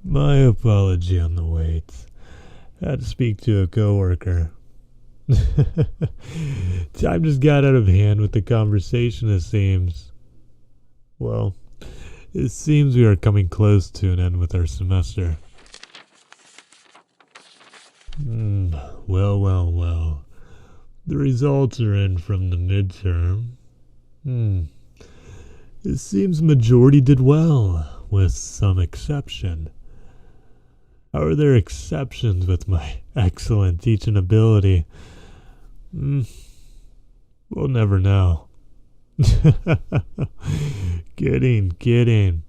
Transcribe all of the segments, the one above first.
My apology on the wait. Had to speak to a coworker. Time just got out of hand with the conversation, it seems. Well, it seems we are coming close to an end with our semester. Well. The results are in from the midterm. It seems majority did well, with some exception. How are there exceptions with my excellent teaching ability? We'll never know. Kidding.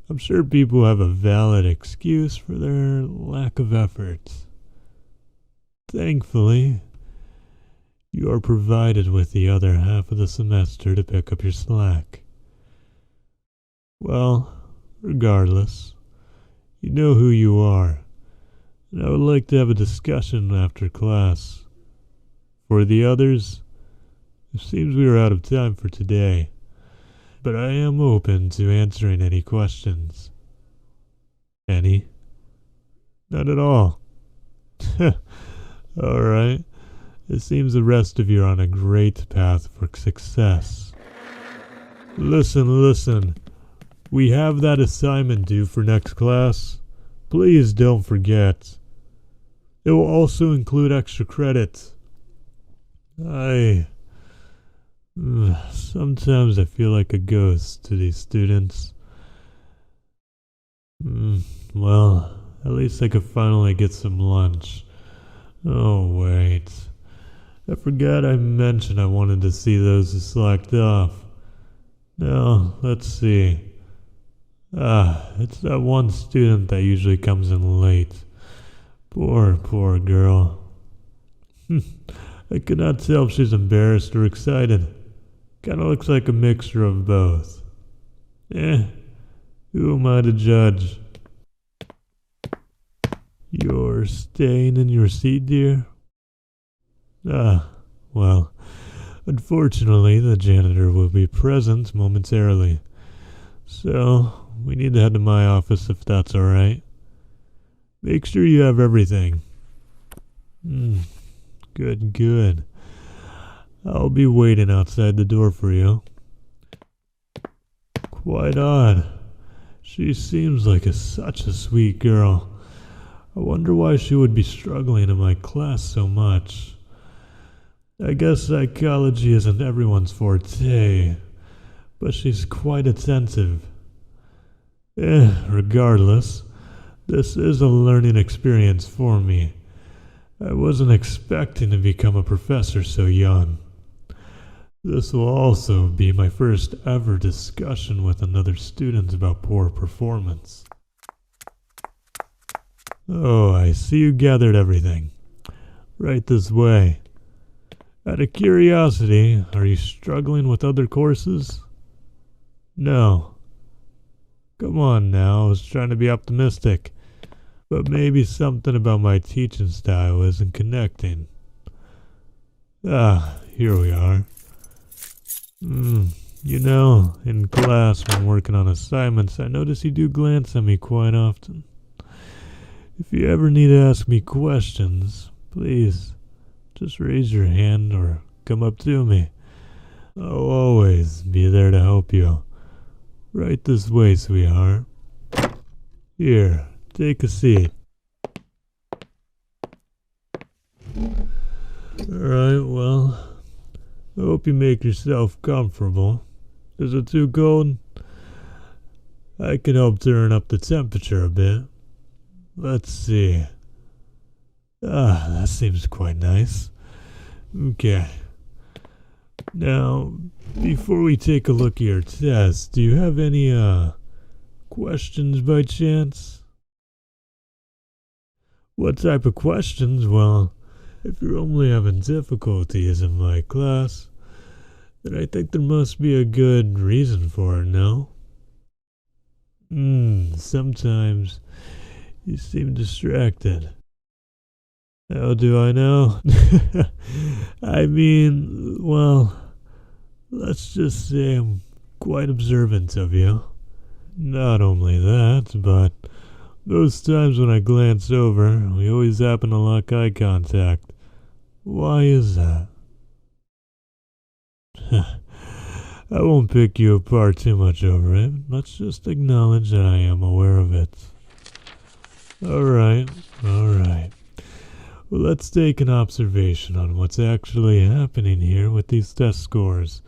I'm sure people have a valid excuse for their lack of efforts. Thankfully, you are provided with the other half of the semester to pick up your slack. Well, regardless, you know who you are, and I would like to have a discussion after class. For the others, it seems we are out of time for today, but I am open to answering any questions. Any? None at all. Alright, it seems the rest of you are on a great path for success. Listen. We have that assignment due for next class. Please don't forget. It will also include extra credit. Sometimes I feel like a ghost to these students. Well, at least I could finally get some lunch. Oh, wait. I forgot I mentioned I wanted to see those who slacked off. Now, let's see. It's that one student that usually comes in late. Poor girl. I could not tell if she's embarrassed or excited. Kinda looks like a mixture of both. Who am I to judge? You're staying in your seat, dear? Well, unfortunately, the janitor will be present momentarily. So, we need to head to my office if that's alright. Make sure you have everything. Good. I'll be waiting outside the door for you. Quite odd. She seems like such a sweet girl. I wonder why she would be struggling in my class so much. I guess psychology isn't everyone's forte, but she's quite attentive. Regardless, this is a learning experience for me. I wasn't expecting to become a professor so young. This will also be my first ever discussion with another student about poor performance. Oh, I see you gathered everything. Right this way. Out of curiosity, are you struggling with other courses? No. Come on now, I was trying to be optimistic. But maybe something about my teaching style isn't connecting. Here we are. In class when working on assignments, I notice you do glance at me quite often. If you ever need to ask me questions, please, just raise your hand or come up to me. I'll always be there to help you. Right this way, sweetheart. Here, take a seat. Alright, well, I hope you make yourself comfortable. Is it too cold? I can help turn up the temperature a bit. Let's see. That seems quite nice. Okay. Now, before we take a look at your test, do you have any, questions by chance? What type of questions? Well, if you're only having difficulties in my class, then I think there must be a good reason for it, no? Sometimes you seem distracted. How do I know? I mean, well, let's just say I'm quite observant of you. Not only that, but Most times when I glance over, we always happen to lock eye contact. Why is that? I won't pick you apart too much over it. Let's just acknowledge that I am aware of it. Alright. Well, let's take an observation on what's actually happening here with these test scores.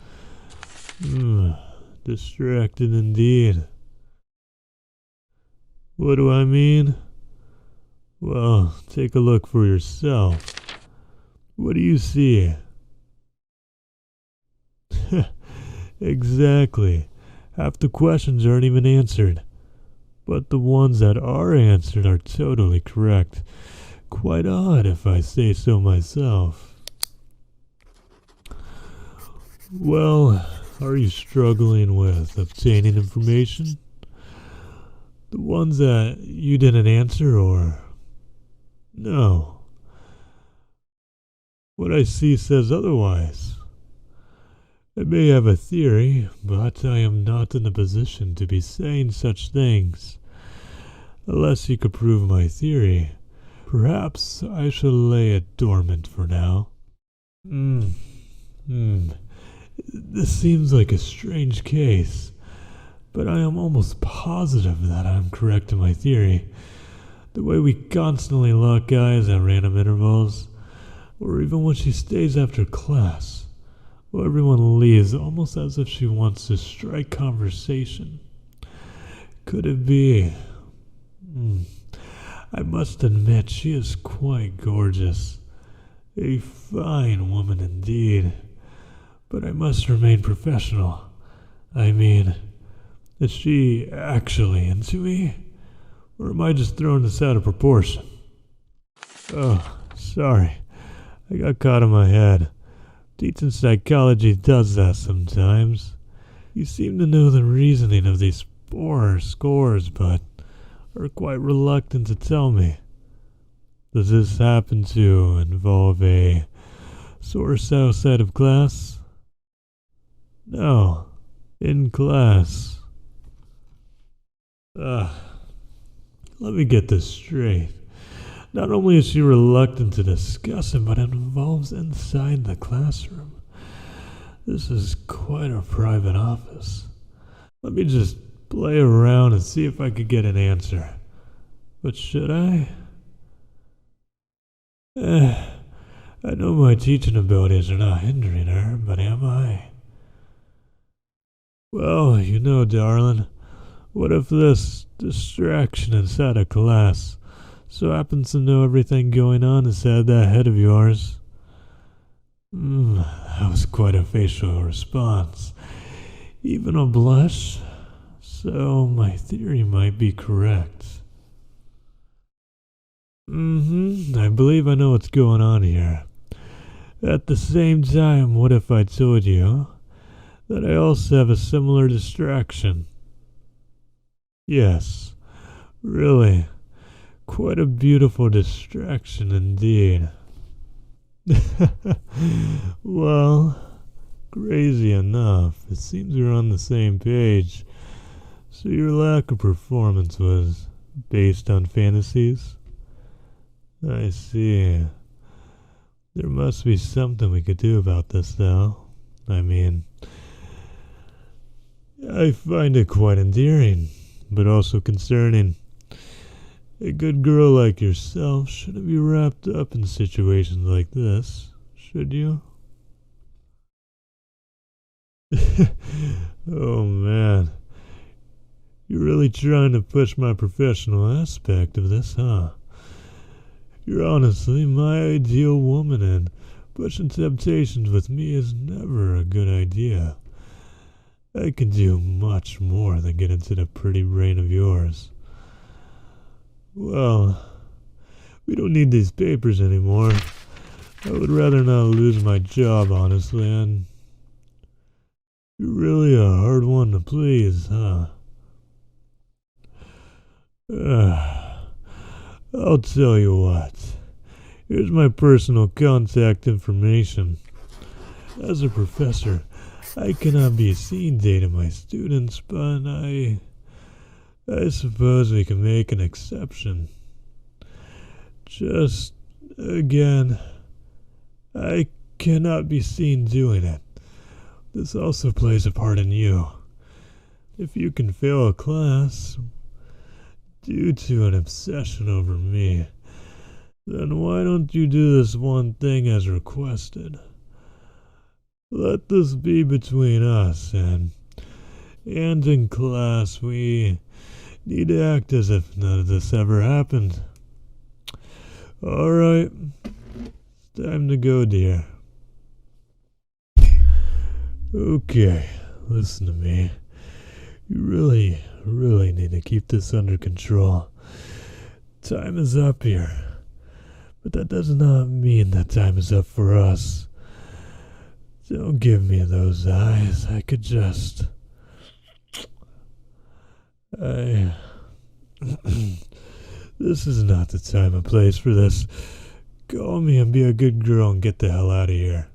Distracted indeed. What do I mean? Well, take a look for yourself. What do you see? Exactly. Half the questions aren't even answered. But the ones that are answered are totally correct. Quite odd, if I say so myself. Well, are you struggling with obtaining information? The ones that you didn't answer, or... No. What I see says otherwise. I may have a theory, but I am not in a position to be saying such things. Unless you could prove my theory, perhaps I shall lay it dormant for now. This seems like a strange case, but I am almost positive that I am correct in my theory. The way we constantly lock eyes at random intervals, or even when she stays after class, while everyone leaves almost as if she wants to strike conversation. Could it be? I must admit she is quite gorgeous. A fine woman indeed. But I must remain professional. I mean, is she actually into me? Or am I just throwing this out of proportion? Oh, sorry. I got caught in my head. Teaching psychology does that sometimes. You seem to know the reasoning of these poor scores, but are quite reluctant to tell me. Does this happen to involve a source outside of class? No, in class. Let me get this straight. Not only is she reluctant to discuss it, but it involves inside the classroom. This is quite a private office. Let me just play around and see if I could get an answer. But should I? I know my teaching abilities are not hindering her, but am I? Well, you know, darling, what if this distraction inside of class so happens to know everything going on inside that head of yours? That was quite a facial response. Even a blush? So my theory might be correct. I believe I know what's going on here. At the same time, what if I told you that I also have a similar distraction? Yes, really, quite a beautiful distraction indeed. Well, crazy enough, it seems we're on the same page. So your lack of performance was based on fantasies? I see. There must be something we could do about this, though. I mean, I find it quite endearing, but also concerning. A good girl like yourself shouldn't be wrapped up in situations like this, should you? Oh man, you're really trying to push my professional aspect of this, huh? You're honestly my ideal woman, and pushing temptations with me is never a good idea. I can do much more than get into the pretty brain of yours. Well, we don't need these papers anymore. I would rather not lose my job, honestly, and you're really a hard one to please, huh? I'll tell you what. Here's my personal contact information. As a professor, I cannot be seen dating my students, but I I suppose we can make an exception. Just, again, I cannot be seen doing it. This also plays a part in you. If you can fail a class due to an obsession over me, then why don't you do this one thing as requested? Let this be between us, and in class we need to act as if none of this ever happened. Alright, it's time to go, dear. Okay, listen to me. You really need to keep this under control. Time is up here. But that does not mean that time is up for us. Don't give me those eyes. I could just... This is not the time and place for this. Call me and be a good girl and get the hell out of here.